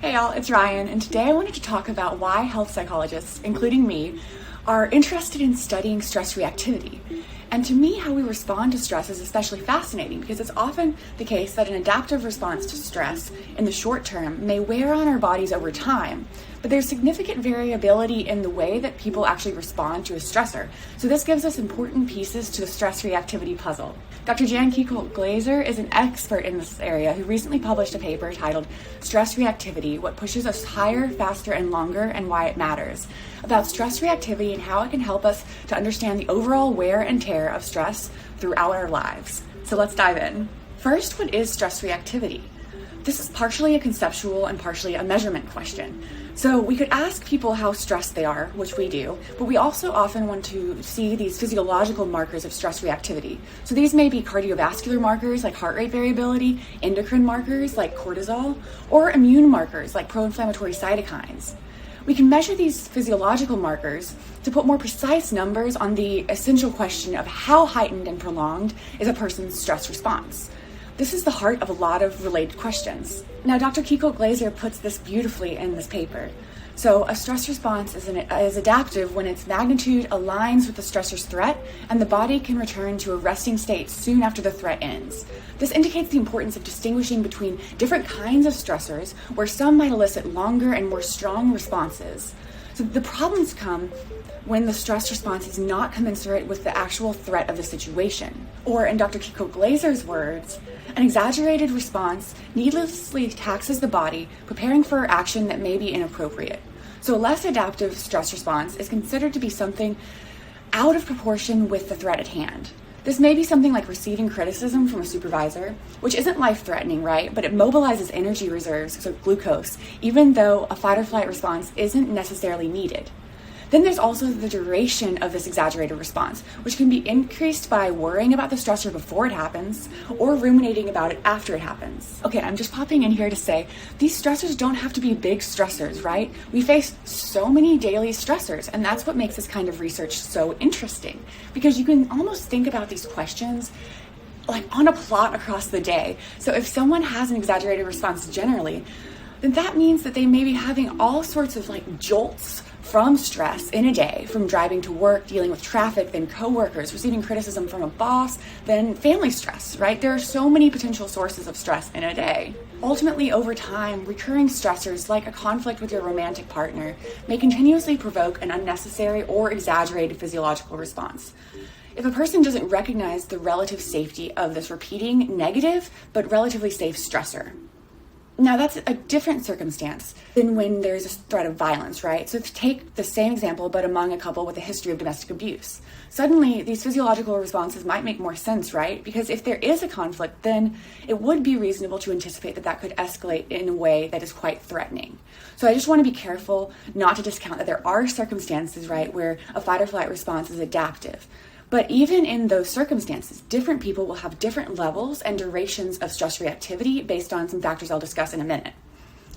Hey y'all, it's Ryan, and today I wanted to talk about why health psychologists, including me, are interested in studying stress reactivity. And to me, how we respond to stress is especially fascinating because it's often the case that an adaptive response to stress in the short term may wear on our bodies over time, but there's significant variability in the way that people actually respond to a stressor. So this gives us important pieces to the stress reactivity puzzle. Dr. Janice Kiecolt Glaser is an expert in this area who recently published a paper titled Stress Reactivity, What Pushes Us Higher, Faster, and Longer and Why It Matters, about stress reactivity and how it can help us to understand the overall wear and tear of stress throughout our lives. So let's dive in. First, what is stress reactivity? This is partially a conceptual and partially a measurement question. So we could ask people how stressed they are, which we do, but we also often want to see these physiological markers of stress reactivity. So these may be cardiovascular markers like heart rate variability, endocrine markers like cortisol, or immune markers like pro-inflammatory cytokines. We can measure these physiological markers to put more precise numbers on the essential question of how heightened and prolonged is a person's stress response. This is the heart of a lot of related questions. Now, Dr. Kiecolt Glaser puts this beautifully in this paper. So a stress response is adaptive when its magnitude aligns with the stressor's threat and the body can return to a resting state soon after the threat ends. This indicates the importance of distinguishing between different kinds of stressors where some might elicit longer and more strong responses. So the problems come when the stress response is not commensurate with the actual threat of the situation. Or in Dr. Kiecolt Glaser's words, an exaggerated response needlessly taxes the body, preparing for action that may be inappropriate. So a less adaptive stress response is considered to be something out of proportion with the threat at hand. This may be something like receiving criticism from a supervisor, which isn't life-threatening, right? But it mobilizes energy reserves, so glucose, even though a fight or flight response isn't necessarily needed. Then there's also the duration of this exaggerated response, which can be increased by worrying about the stressor before it happens or ruminating about it after it happens. Okay, I'm just popping in here to say these stressors don't have to be big stressors, right? We face so many daily stressors, and that's what makes this kind of research so interesting, because you can almost think about these questions like on a plot across the day. So if someone has an exaggerated response generally, then that means that they may be having all sorts of like jolts from stress in a day, from driving to work, dealing with traffic, then coworkers, receiving criticism from a boss, then family stress, right? There are so many potential sources of stress in a day. Ultimately, over time, recurring stressors like a conflict with your romantic partner may continuously provoke an unnecessary or exaggerated physiological response. If a person doesn't recognize the relative safety of this repeating negative but relatively safe stressor. Now, that's a different circumstance than when there's a threat of violence, right? So to take the same example, but among a couple with a history of domestic abuse. Suddenly, these physiological responses might make more sense, right? Because if there is a conflict, then it would be reasonable to anticipate that that could escalate in a way that is quite threatening. So I just want to be careful not to discount that there are circumstances, right, where a fight or flight response is adaptive. But even in those circumstances, different people will have different levels and durations of stress reactivity based on some factors I'll discuss in a minute.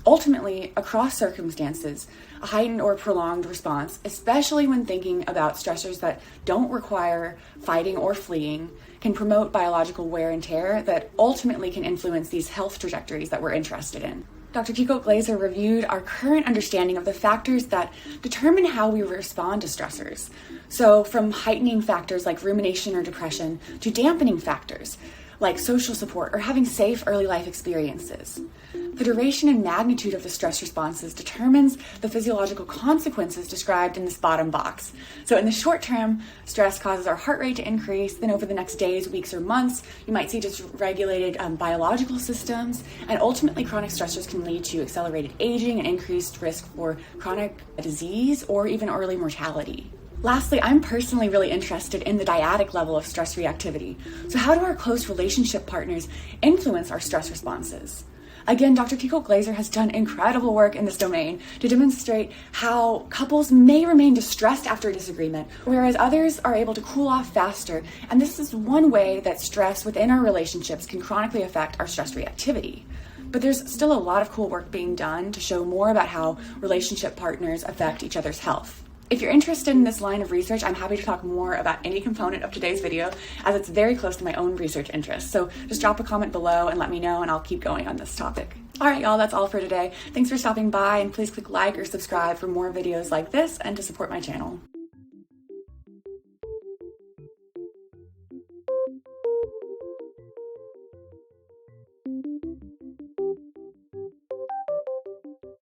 Ultimately, across circumstances, a heightened or prolonged response, especially when thinking about stressors that don't require fighting or fleeing, can promote biological wear and tear that ultimately can influence these health trajectories that we're interested in. Dr. Kiecolt Glaser reviewed our current understanding of the factors that determine how we respond to stressors. So from heightening factors like rumination or depression to dampening factors like social support or having safe early life experiences. The duration and magnitude of the stress responses determines the physiological consequences described in this bottom box. So in the short term, stress causes our heart rate to increase. Then over the next days, weeks, or months, you might see dysregulated biological systems. And ultimately, chronic stressors can lead to accelerated aging and increased risk for chronic disease or even early mortality. Lastly, I'm personally really interested in the dyadic level of stress reactivity. So how do our close relationship partners influence our stress responses? Again, Dr. Kiecolt Glaser has done incredible work in this domain to demonstrate how couples may remain distressed after a disagreement, whereas others are able to cool off faster. And this is one way that stress within our relationships can chronically affect our stress reactivity. But there's still a lot of cool work being done to show more about how relationship partners affect each other's health. If you're interested in this line of research, I'm happy to talk more about any component of today's video, as it's very close to my own research interests. So just drop a comment below and let me know, and I'll keep going on this topic. All right, y'all, that's all for today. Thanks for stopping by, and please click like or subscribe for more videos like this and to support my channel.